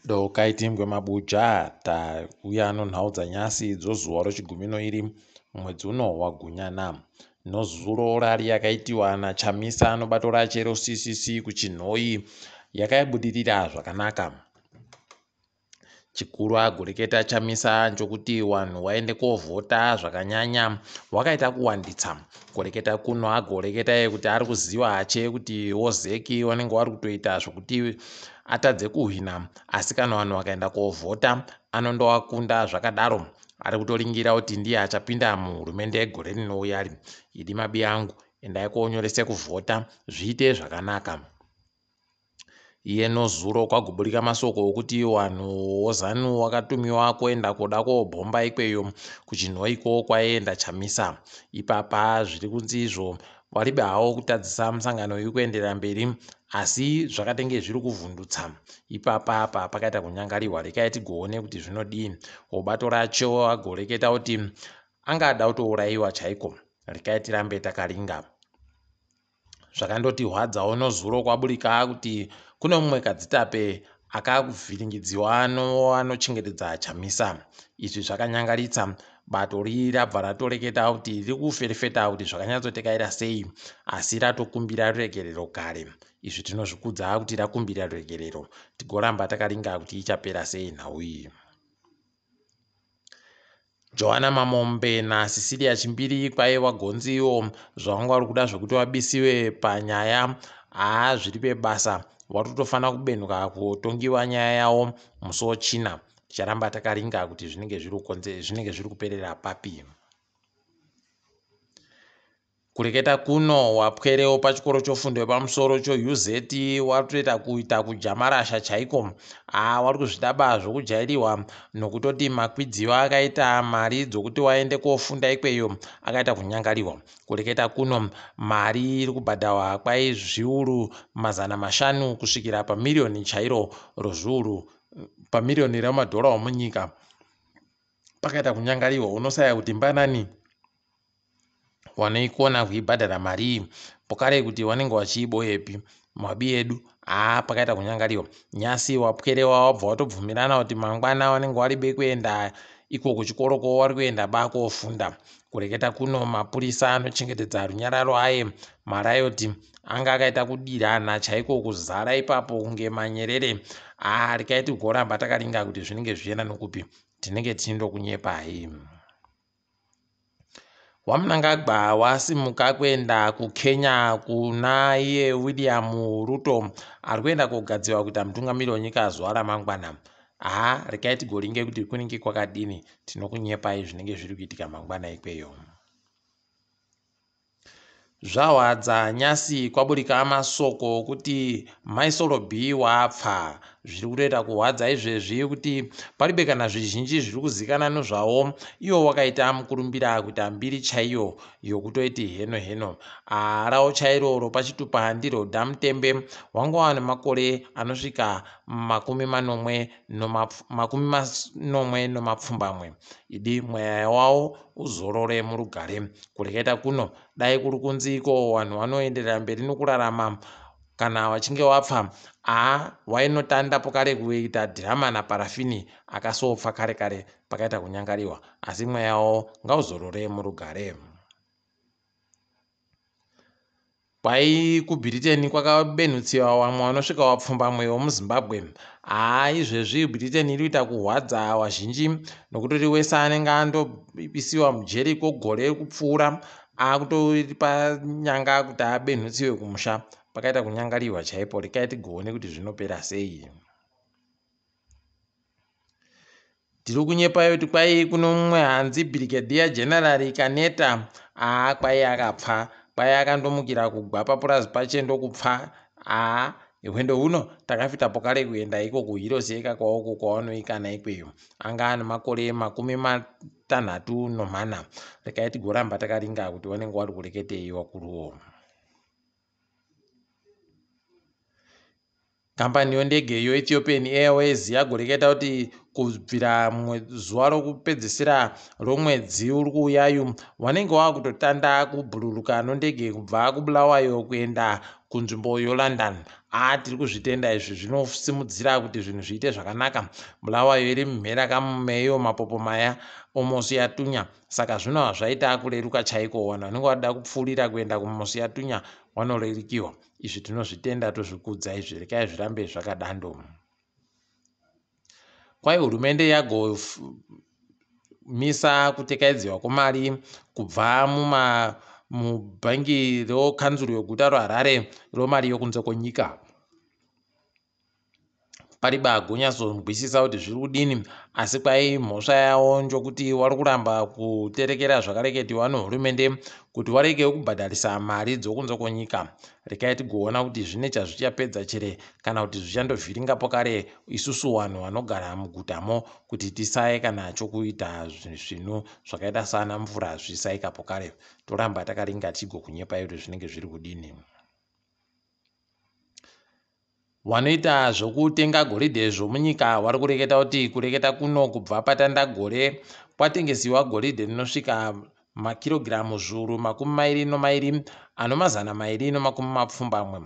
Dokaiti muChiBuja tauya nenhau dzanyasi dzozuva rechiguminoiri mwedzi uno waGunyana. Nozuro rari yakaitiwa naChamisa anobato rache roCCC kuChinhoyi yakaibudirira zvakanaka. Chikuru agoreketa Chamisa nchokuti vanhu vaende kovhota zvakanyanya wakaita kuwanditsa. Kureketa kuno agoreketa kuti ari kuziva hache kuti wozeki vanenge vari kutoita zvokuti atadze kuhwina, asi kana vanhu vakaenda kovhota anondovakunda zvakadaro. Ari kutoringira kuti ndiye achapinda muhurumende yegore rinouya. Idi mabi angu, endai konyorese kuvhota zviite zvakanaka. Iye nozuro kwagoburika masoko okuti vanhu wozanu wakatumiwa kuenda koda kobhomba ikweyo kuChinhoyi kwaienda Chamisa. Ipapa zviri kunzi izvo waribe hawo kutadzisa musangano uyu kuenderera mberi, asi zvakatenge zviri kuvhundutsa. Ipapa apa pakaita kunyangariwa. Rekai tigoone kuti zvinodii. Obato racho agoreketa kuti angada kutourayiwa chaiko. Rekai tirambe takaringa. Zvakandotirwadzawo nozuro kwaburika kuti kune mumwe kadzitape akavhiringidziwa anochengetedza Chamisa. Izvi zvakanyangaritsa. Bato rabva ratoreketa kuti riri kuferefeta kuti zvakanyatsotekerera sei, asi ratokumbira ruregerero kare. Izvi tinozvikudza kuti rakumbira ruregerero. Tigoramba takaringa kuti ichapera sei nhau iyi. Joana Mamombe naCecilia Chimbiri kwaiva gonziwo zvavanga vari kuda zvokuti vabisiwe panyaya zviri pebasa. Watotofana kubenuka kutongiwa nyaya yavo musi wechina. Ticharamba takaringa kuti zvinenge zviri kuperera papi. Kureketa kuno wapwerewo pachikoro chofundo yepamusoro choUZ watoita kuita kujamarasha chaiko. Wari kuzvidaba zvokujairiwa nokutoti makwidziwo akaita mari dzokuti waende kofunda ikweyo akaita kunyangariwa. Kureketa kuno mari iri kubhadharwa kwai zviuru 500 kusvikira pamiliyoni chairo rozviuru, pamiliyoni ramadhora omunyika. Pakaita kunyangariwa. Unosaya kuti mbanani wanoikona kuibhadhara mari iyi, pokare kuti wanenge wachiiboyepi mabi edu. Pakaita kunyangariwa. Nyasi wapwerewa wabva watobvumirana kuti mangwana wanenge waribe kuenda iko kuchikoroko wari kuenda kofunda. Kureketa kuno mapurisa anochengetedza runyararo aye marayoti anga akaita kudirana chaiko kuzara ipapo kunge manyerere. Rekai tigoramba takaringa kuti zvinenge zvichienda nokupi. Tinenge tichinokunyepa hei. Wamunangagwa wasimuka kuenda kuKenya kuna iye William Ruto ari kuenda kogadziwa kuita mutungamiriri wenyika zuva ramangwana. Rekai tigoringe kuti kunenge kwakadini. Tinokunyepai zvinenge zviri kuitika mangwana ikweyo. Zvahwadza nyasi kwaburika masoko kuti Mai Sorobhi wapfa. Zviri kutoita kuhwadza izvezvi kuti paribe kana zvizhinji zviri kuzikana nezvawo. Iwo wakaita mukurumbira kuita mbiri chaiyo yokutoiti heno. Rawo chairo pachitupa ndiro dhamutembe wangova nemakore anosvika 40 idi mweya wawo uzorore murugare. Kureketa kuno dai kuri kunziko vanhu vanoenderera mberi nokurarama kana wachinge wapfa, wainotanda pokare kuita dhirama naparafini akasopfa kare pakaita kunyangariwa, asi mweya wawo ngauzorore murugare. Kwai kuBritain kwakabenhutsiwa vamwe vanosvika vapfumbamwe vomuZimbabwe. Izvezvi Britain iri kuita kuhwadza wazhinji nokutoti wese anenge andobisiwa mujeri kwegore kupfuura akutoripa nyanga kuti abenhutsiwe kumusha. Pakaita kunyangariwa chaipo. Rekai tigoone kuti zvinopera sei. Tiri kunyepa kuti kwai kuno mumwe hanzi Brigadier General Kaneta kwai akapfa. Kwai akandomukira kugwa papurazi pache ndokupfa. Hwendo huno takafita pokare kuenda iko kuHirozi eka kwauko kwavanoikana ikweyo. Anga ane makore 64. Rekai tigoramba takaringa kuti wanenge wari kureketei wakuruwo. Kampani yondege yeEthiopian Airways yagoreketa kuti kubvira zuva rokupedzisira romwedzi uri kuuyayu wanenge wakutotanda kubhururuka nondege kubva kuBulawayo kuenda kunzvimbo yoLondon. tiri kuzvitenda izvi zvinosimudzira kuti zvinhu zviite zvakanaka. Bulawayo iri mhera kameyo mapopo maya omosi yatunya. Saka zvino hazvaita kureruka chaiko. Vanhu vanenge vada kupfuurira kuenda kumosi yatunya vanorerikiwa. Izvi tinozvitenda tozvikudza izvi, rekai zvirambe zvakadando. Kwai hurumende yagomisa kutekaidzirwa kwemari kubva mubhangi rekanzuro yeguta reHarare romari yokunze kwenyika. Pariba gonyazonzwisisa kuti zviri kudini, asi kwai mhosva yawo njokuti vari kuramba kuterekera zvakareketiwa nehurumende kuti varege kubhadharisa mari dzokunze kwenyika. Rekai tigoona kuti zvine chazvichapedza chere kana kuti zvichandovhiringapo kare isusu vanhu vanogara mugutamo kuti tisaye kana chokuita zvinhu zvakaita sana mvura zvisaikapo kare. Toramba takaringa tigokunyepai kuti zvinenge zviri kudini. Vanoita zvokutenga goridhe zvomunyika vari kureketa kuti kureketa kuno kubva patandagore kwatengesiwa goridhe rinosvika makirogiramu zviuru 22 ano 220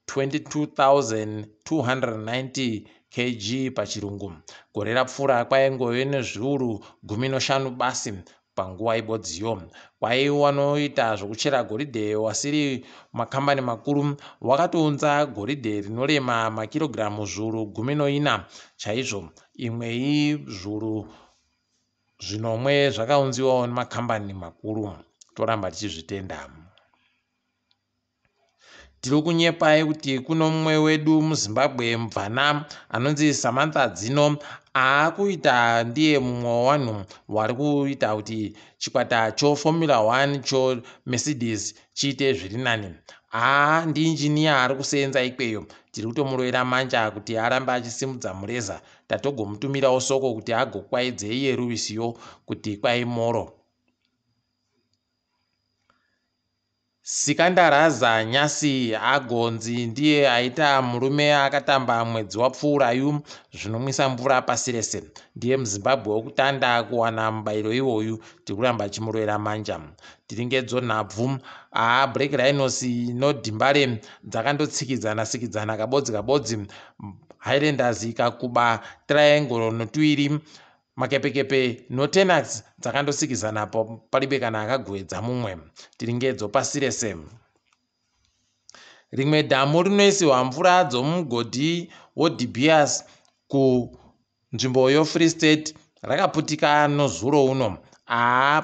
22,290 kg pachirungu. Gore rapfuura kwaingove nezviuru 15 basi panguva ibodziyo. Kwai wanoita zvokuchera goridhe wasiri makambani makuru wakatounza goridhe rinorema makirogiramu zviuru 14 chaizvo. Imwei zviuru 10 zvakaunziwawo nemakambani makuru. Toramba tichizvitenda. Tiri kunyepai kuti kuno mumwe wedu muZimbabwe mubvana anonzi Samantha Dzino akuita ndiye mumwe wevanhu vari kuita kuti chikwata choFormula 1 choMercedes chiite zviri nani. Ndiinjiniya ari kusenza ikweyo. Tiri kutomurovera manja kuti arambe achisimudza mureza. Tatogomutumirawo soko kuti agokwaidze iye Ruisiyo kuti kwai moro. Sikandaraza Nyasi agonzi ndiye aita murume akatamba mwedzi wapfuurayu zvinomwisa mvura pasi rese. Ndiye muZimbabwe wokutanda kuwana mubayiro iwoyu. Tiri kuramba chimurovera manja. Tiringedzo nhabvu Black Rhinos noDimbare dzakandotsikidzana kabodzi. Highlanders ikakuba Triangle notuviri. Makepekepe noTenax dzakandosikizana palibe kana akagwedza mumwe. Tiringedzo pasi rese. Rimwe dhamu rinoisiwa mvura dzomugodhi woDibias kunzvimbo yoFree State rakaputika nozuro uno.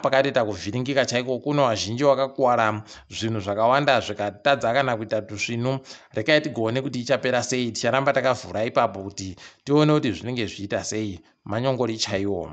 Pakatoita kuvhiringika chaiko. Kuno vazhinji vakakuwara, zvinhu zvakawanda zvikatadza kana kuita tusvinu. Rekai tigoone kuti ichapera sei. Ticharamba takavhura ipapo kuti tione kuti zvinenge zviita sei. Manyongori chaiwo.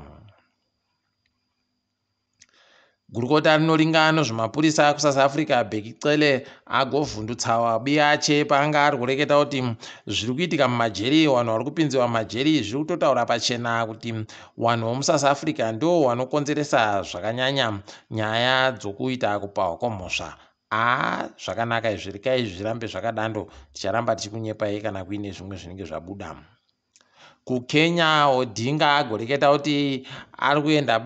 Gurukota rinoringa nezvemapurisa kuSouth Africa Bheki Cele agovhundutsa wabi ache paanga ari kureketa kuti zviri kuitika mumajeri, vanhu vari kupinziwa mumajeri zviri kutotaura pachena kuti vanhu vomuSouth Africa ndo vanokonzeresa zvakanyanya nyaya dzokuita kupawa kwemhosva. Zvakanaka izvi, rekai zvirambe zvakadando. Ticharamba tichikunyepai kana kuine zvimwe zvinenge zvabuda. KuKenya Odinga agoreketa kuti ari kuenda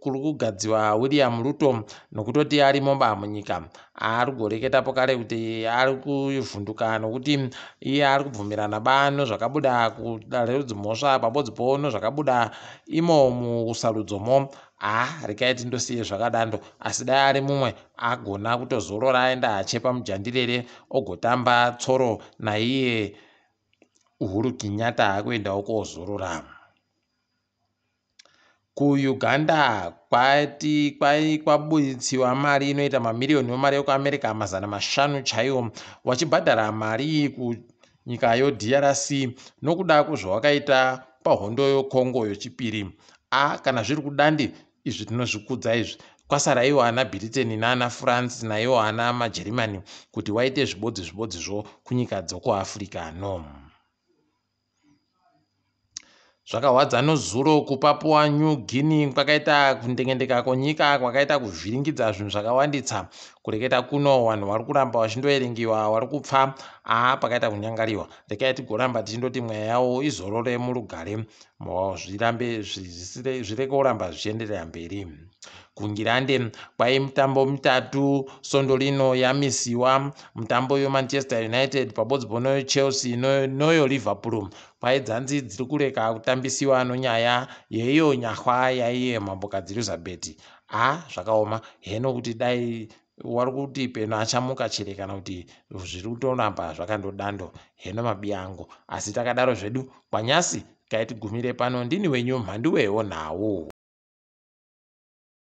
kuri kugadziwa William Ruto nokutoti arimo munyika. Ari kugoreketapo kare kuti ari kuvhunduka nokuti iye ari kubvumirana nezvakabuda kudarerudzi mhosva pabodzipo nezvakabuda imo musarudzomo. Rekai tindosiye zvakadando. Asi dai ari mumwe agona kutozorora aenda achepa mujandirere ogotamba tsoro naiye Uhuru Kenyatta akuendawo kozorora. KuUganda kwabuditsiwa mari inoita mamiriyoni emari yekuAmerica 500 chaiwo wachibhadhara mari kunyika yoDRC nokuda kwezvawakaita pahondo yoCongo yechipiri. Kana zviri kudandi izvi tinozvikudza izvi. Kwasara iwo ana Britain naana France naiwo ana maJermany kuti waite zvibodzizvo kunyika dzokuAfrica no. Zvakawadza nozuro kuPapua New Guinea kwakaita kundengendeka kwenyika kwakaita kuvhiringidza zvinhu zvakawanditsa. kureketa kuno vanhu vari kuramba vachindoerengiwa vari kupfa pakaita kunyangariwa. Regai tigoramba tichindoti mweya yawo izorore murugare, zvirambe zvireke kuramba zvichienderera mberi. Kungirande kwai mitambo mitatu sondo rino yamisiwa, mutambo weManchester United pabodzi Chelsea noyo Liverpool. Kwai dzanzi dziri kureka kutambisiwa nonyaya yeiyo nyahwa yaiye mambokadzi Elizabeth. Zvakaoma heno kuti dai wari kuti peno achamuka chere kana kuti zviri kutoramba zvakandodando heno mabiyango. Asi takadaro zvedu kwanyasi, kai tigumire pano. Ndini wenyu Mhanduwe WeNhau.